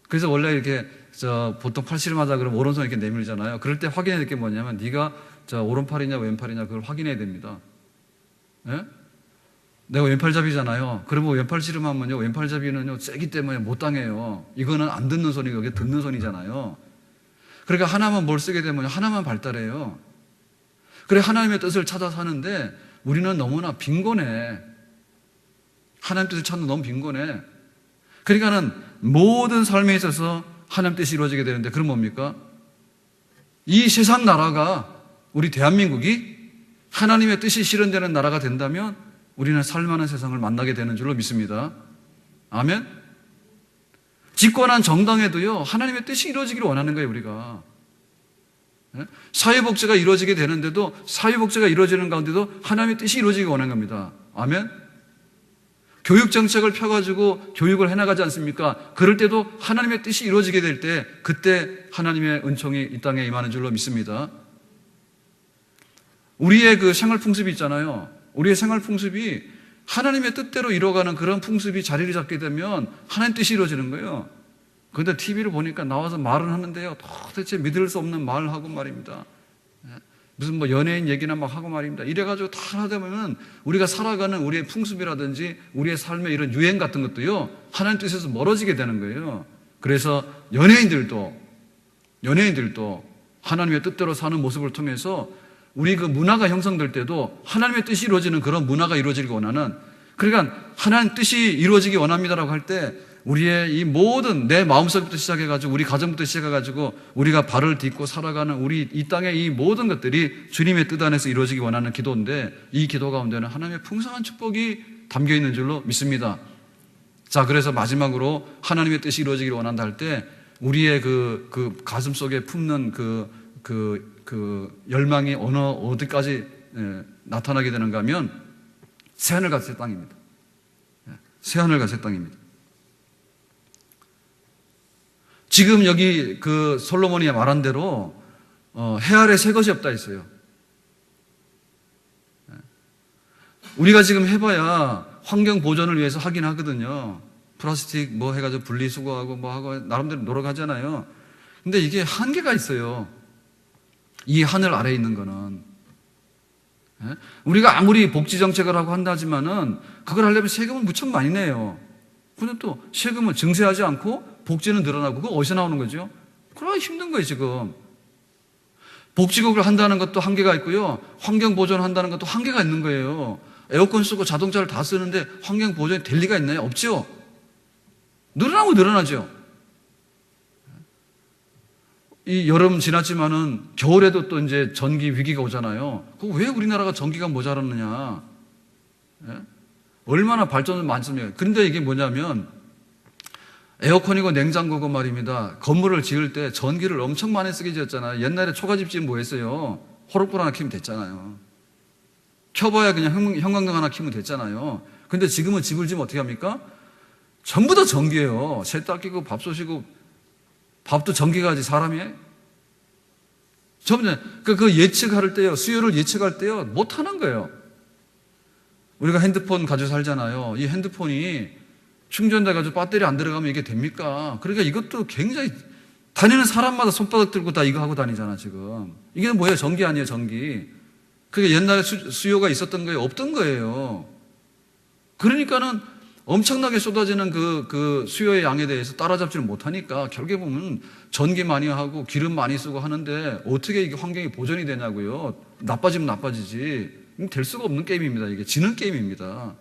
그래서 원래 이렇게 보통 팔씨름 하자 그러면 오른손 이렇게 내밀잖아요. 그럴 때 확인해야 될 게 뭐냐면 네가 오른팔이냐 왼팔이냐 그걸 확인해야 됩니다. 예? 내가 왼팔잡이잖아요. 그러면 왼팔씨름하면요, 왼팔잡이는요 세기 때문에 못 당해요. 이거는 안 듣는 손이고 이게 듣는 손이잖아요. 그러니까 하나만 뭘 쓰게 되면 하나만 발달해요. 그래 하나님의 뜻을 찾아서 하는데 우리는 너무나 빈곤해. 하나님 뜻을 찾는 너무 빈곤해. 그러니까는 모든 삶에 있어서 하나님 뜻이 이루어지게 되는데, 그럼 뭡니까? 이 세상 나라가, 우리 대한민국이 하나님의 뜻이 실현되는 나라가 된다면 우리는 살만한 세상을 만나게 되는 줄로 믿습니다. 아멘? 집권한 정당에도요, 하나님의 뜻이 이루어지기를 원하는 거예요, 우리가. 사회복지가 이루어지게 되는데도, 사회복지가 이루어지는 가운데도 하나님의 뜻이 이루어지기 원하는 겁니다. 아멘? 교육정책을 펴가지고 교육을 해나가지 않습니까? 그럴 때도 하나님의 뜻이 이루어지게 될 때, 그때 하나님의 은총이 이 땅에 임하는 줄로 믿습니다. 우리의 그 생활 풍습이 있잖아요. 우리의 생활 풍습이 하나님의 뜻대로 이루어가는 그런 풍습이 자리를 잡게 되면 하나님 뜻이 이루어지는 거예요. 그런데 TV를 보니까 나와서 말은 하는데요, 도대체 믿을 수 없는 말을 하고 말입니다. 무슨 뭐 연예인 얘기나 막 하고 말입니다. 이래가지고 다 하다 보면 우리가 살아가는 우리의 풍습이라든지 우리의 삶의 이런 유행 같은 것도요, 하나님 뜻에서 멀어지게 되는 거예요. 그래서 연예인들도 하나님의 뜻대로 사는 모습을 통해서 우리 그 문화가 형성될 때도 하나님의 뜻이 이루어지는 그런 문화가 이루어지기 원하는, 그러니까 하나님 뜻이 이루어지기 원합니다라고 할 때 우리의 이 모든 내 마음속부터 시작해가지고 우리 가정부터 시작해가지고 우리가 발을 딛고 살아가는 우리 이 땅의 이 모든 것들이 주님의 뜻 안에서 이루어지기 원하는 기도인데, 이 기도 가운데는 하나님의 풍성한 축복이 담겨 있는 줄로 믿습니다. 자, 그래서 마지막으로 하나님의 뜻이 이루어지기를 원한다 할 때 우리의 그 가슴 속에 품는 그 열망이 어디까지 나타나게 되는가 하면 새하늘 같은 땅입니다. 새하늘 같은 땅입니다. 지금 여기 그 솔로몬이 말한 대로 해 아래 새 것이 없다 했어요. 우리가 지금 해봐야 환경 보존을 위해서 하긴 하거든요. 플라스틱 뭐 해가지고 분리수거하고 뭐 하고 나름대로 노력하잖아요. 근데 이게 한계가 있어요. 이 하늘 아래에 있는 거는. 우리가 아무리 복지 정책을 하고 한다지만은 그걸 하려면 세금을 무척 많이 내요. 근데 또 세금은 증세하지 않고 복지는 늘어나고, 그거 어디서 나오는 거죠? 그러기 힘든 거예요, 지금. 복지국을 한다는 것도 한계가 있고요, 환경 보존을 한다는 것도 한계가 있는 거예요. 에어컨 쓰고 자동차를 다 쓰는데 환경 보존이 될 리가 있나요? 없죠. 늘어나고 늘어나죠. 이 여름 지났지만은 겨울에도 또 이제 전기 위기가 오잖아요. 왜 우리나라가 전기가 모자랐느냐? 얼마나 발전을 많습니까? 그런데 이게 뭐냐면 에어컨이고 냉장고고 말입니다. 건물을 지을 때 전기를 엄청 많이 쓰게 지었잖아요. 옛날에 초가집 지으면 뭐 했어요? 호롱불 하나 켜면 됐잖아요. 켜봐야 그냥 형광등 하나 켜면 됐잖아요. 근데 지금은 집을 지으면 어떻게 합니까? 전부 다 전기예요. 세탁기고 밥솥이고, 밥도 전기가 하지 사람이 해? 전부 다 그 예측할 때요, 수요를 예측할 때요, 못 하는 거예요. 우리가 핸드폰 가지고 살잖아요. 이 핸드폰이 충전돼가지고 배터리 안 들어가면 이게 됩니까? 그러니까 이것도 굉장히, 다니는 사람마다 손바닥 들고 다 이거 하고 다니잖아, 지금. 이게 뭐예요? 전기 아니에요, 전기. 그게 옛날에 수요가 있었던 거예요? 없던 거예요. 그러니까는 엄청나게 쏟아지는 그 수요의 양에 대해서 따라잡지를 못하니까 결국에 보면 전기 많이 하고 기름 많이 쓰고 하는데 어떻게 이게 환경이 보존이 되냐고요. 나빠지면 나빠지지. 될 수가 없는 게임입니다. 이게 지는 게임입니다.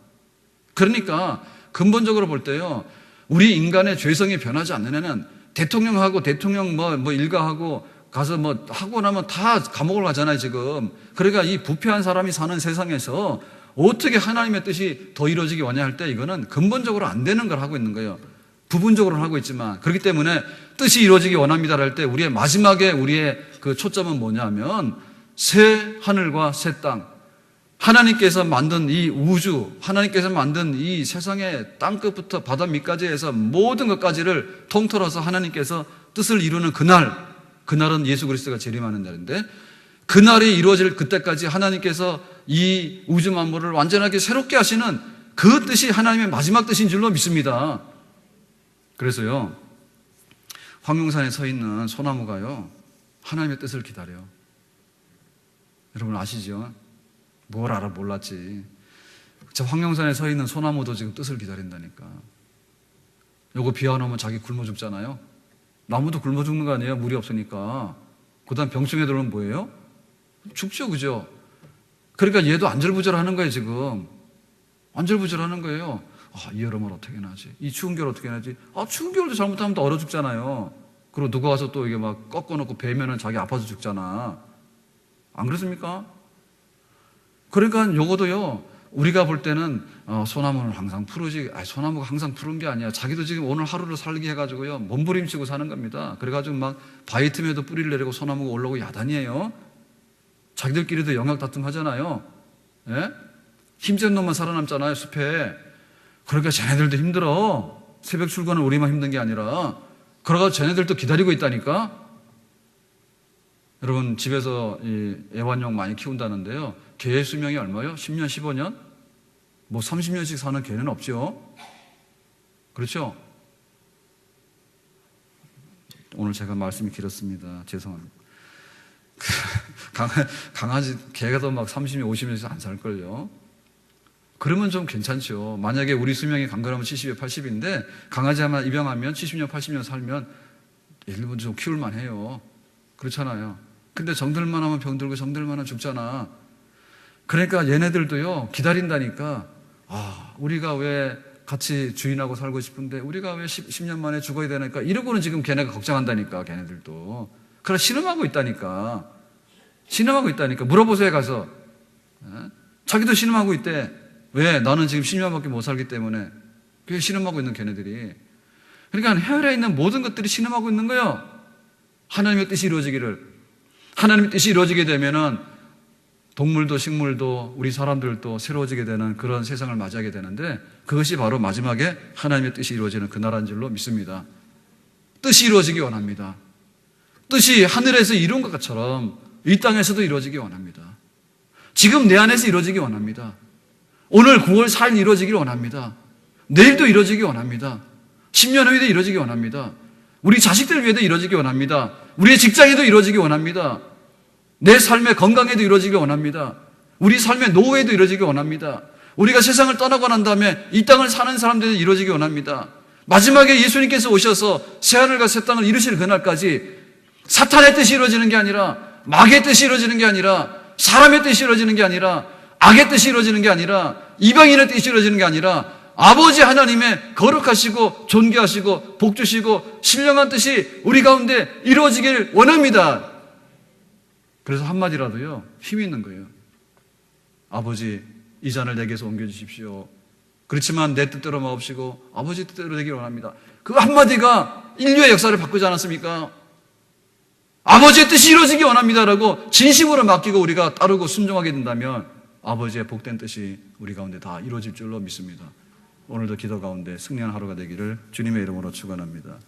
그러니까 근본적으로 볼 때요, 우리 인간의 죄성이 변하지 않는 애는 대통령하고 대통령 뭐 일가하고 가서 뭐 하고 나면 다 감옥을 가잖아요, 지금. 그러니까 이 부패한 사람이 사는 세상에서 어떻게 하나님의 뜻이 더 이루어지기 원할 때 이거는 근본적으로 안 되는 걸 하고 있는 거예요. 부분적으로는 하고 있지만. 그렇기 때문에 뜻이 이루어지기 원합니다 할 때 우리의 마지막에 우리의 그 초점은 뭐냐면 새 하늘과 새 땅. 하나님께서 만든 이 우주, 하나님께서 만든 이 세상의 땅끝부터 바다 밑까지 해서 모든 것까지를 통틀어서 하나님께서 뜻을 이루는 그날은 예수 그리스도가 재림하는 날인데, 그날이 이루어질 그때까지 하나님께서 이 우주 만물을 완전하게 새롭게 하시는 그 뜻이 하나님의 마지막 뜻인 줄로 믿습니다. 그래서요, 황룡산에 서 있는 소나무가요, 하나님의 뜻을 기다려요. 여러분 아시죠? 뭘 알아 몰랐지. 저 황룡산에 서 있는 소나무도 지금 뜻을 기다린다니까. 요거 비 안 오면 자기 굶어 죽잖아요. 나무도 굶어 죽는 거 아니에요? 물이 없으니까. 그 다음 병충해 들어오면 뭐예요? 죽죠, 그죠? 그러니까 얘도 안절부절하는 거예요, 지금. 안절부절하는 거예요. 이 여름을 어떻게 나지? 이 추운 겨울 어떻게 나지? 추운 겨울도 잘못하면 또 얼어 죽잖아요. 그리고 누가 와서 또 이게 막 꺾어놓고 베면은 자기 아파서 죽잖아. 안 그렇습니까? 그러니까 요거도요, 우리가 볼 때는 소나무는 항상 푸르지. 소나무가 항상 푸른 게 아니야. 자기도 지금 오늘 하루를 살게 해가지고요, 몸부림치고 사는 겁니다. 그래가지고 막 바위 틈에도 뿌리를 내리고 소나무가 올라오고 야단이에요. 자기들끼리도 영역 다툼 하잖아요. 예? 힘센 놈만 살아남잖아요, 숲에. 그러니까 쟤네들도 힘들어. 새벽 출근은 우리만 힘든 게 아니라. 그러가 쟤네들도 기다리고 있다니까. 여러분, 집에서 이 애완용 많이 키운다는데요, 개의 수명이 얼마요? 10년, 15년? 뭐 30년씩 사는 개는 없죠. 그렇죠? 오늘 제가 말씀이 길었습니다. 죄송합니다. 강아지, 개가 더 막 30년, 50년씩 안 살걸요. 그러면 좀 괜찮죠. 만약에 우리 수명이 강건하면 70에 80인데 강아지 하나 입양하면 70년, 80년 살면 일본 좀 키울만 해요. 그렇잖아요. 근데 정들만 하면 병들고 정들만 하면 죽잖아. 그러니까 얘네들도요, 기다린다니까. 우리가 왜 같이 주인하고 살고 싶은데 우리가 왜 10년 만에 죽어야 되니까, 이러고는 지금 걔네가 걱정한다니까. 걔네들도 그래 신음하고 있다니까. 신음하고 있다니까. 물어보세요, 가서. 자기도 신음하고 있대. 왜? 나는 지금 10년밖에 못 살기 때문에. 그게 신음하고 있는 걔네들이. 그러니까 헤아려 있는 모든 것들이 신음하고 있는 거예요. 하나님의 뜻이 이루어지기를. 하나님의 뜻이 이루어지게 되면은 동물도 식물도 우리 사람들도 새로워지게 되는 그런 세상을 맞이하게 되는데, 그것이 바로 마지막에 하나님의 뜻이 이루어지는 그날인 줄로 믿습니다. 뜻이 이루어지기 원합니다. 뜻이 하늘에서 이룬 것처럼 이 땅에서도 이루어지기 원합니다. 지금 내 안에서 이루어지기 원합니다. 오늘 9월 4일 이루어지기를 원합니다. 내일도 이루어지기 원합니다. 10년 후에도 이루어지기 원합니다. 우리 자식들 위해도 이루어지기 원합니다. 우리의 직장에도 이루어지기 원합니다. 내 삶의 건강에도 이루어지기 원합니다. 우리 삶의 노후에도 이루어지기 원합니다. 우리가 세상을 떠나고 난 다음에 이 땅을 사는 사람들에도 이루어지기 원합니다. 마지막에 예수님께서 오셔서 새하늘과 새 땅을 이루실 그날까지 사탄의 뜻이 이루어지는 게 아니라, 마귀의 뜻이 이루어지는 게 아니라, 사람의 뜻이 이루어지는 게 아니라, 악의 뜻이 이루어지는 게 아니라, 이방인의 뜻이 이루어지는 게 아니라, 아버지 하나님의 거룩하시고 존귀하시고 복주시고 신령한 뜻이 우리 가운데 이루어지길 원합니다. 그래서 한마디라도요, 힘이 있는 거예요. 아버지, 이 잔을 내게서 옮겨주십시오. 그렇지만 내 뜻대로 마옵시고 아버지 뜻대로 되기를 원합니다. 그 한마디가 인류의 역사를 바꾸지 않았습니까? 아버지의 뜻이 이루어지기 원합니다라고 진심으로 맡기고 우리가 따르고 순종하게 된다면 아버지의 복된 뜻이 우리 가운데 다 이루어질 줄로 믿습니다. 오늘도 기도 가운데 승리한 하루가 되기를 주님의 이름으로 축원합니다.